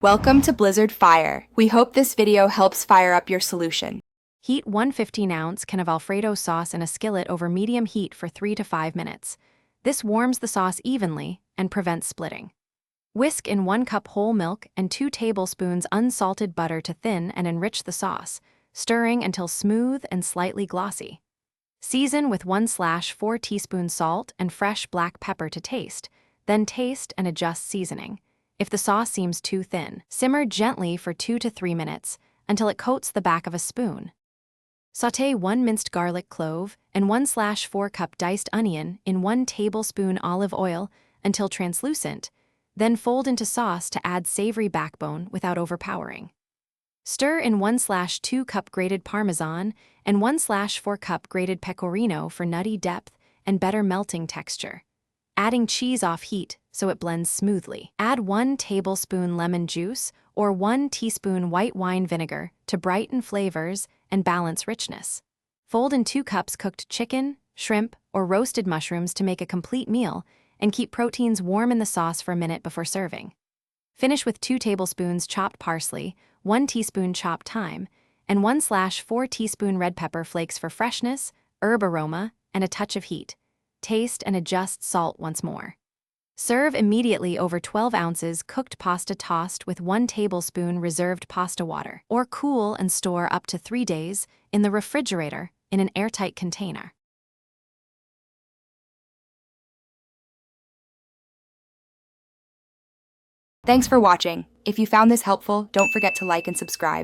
Welcome to Blizzard Fire. We hope this video helps fire up your solution. Heat 1 15-ounce can of Alfredo sauce in a skillet over medium heat for 3 to 5 minutes. This warms the sauce evenly and prevents splitting. Whisk in 1 cup whole milk and 2 tablespoons unsalted butter to thin and enrich the sauce, stirring until smooth and slightly glossy. Season with 1/4 teaspoons salt and fresh black pepper to taste, then taste and adjust seasoning. If the sauce seems too thin, simmer gently for 2 to 3 minutes until it coats the back of a spoon. Sauté 1 minced garlic clove and 1/4 cup diced onion in 1 tablespoon olive oil until translucent, then fold into sauce to add savory backbone without overpowering. Stir in 1/2 cup grated Parmesan and 1/4 cup grated Pecorino for nutty depth and better melting texture. Adding cheese off heat so it blends smoothly. Add 1 tablespoon lemon juice or 1 teaspoon white wine vinegar to brighten flavors and balance richness. Fold in 2 cups cooked chicken, shrimp, or roasted mushrooms to make a complete meal and keep proteins warm in the sauce for a minute before serving. Finish with 2 tablespoons chopped parsley, 1 teaspoon chopped thyme, and 1/4 teaspoon red pepper flakes for freshness, herb aroma, and a touch of heat. Taste and adjust salt once more. Serve immediately over 12 ounces cooked pasta tossed with 1 tablespoon reserved pasta water, or cool and store up to 3 days in the refrigerator in an airtight container. Thanks for watching. If you found this helpful, don't forget to like and subscribe.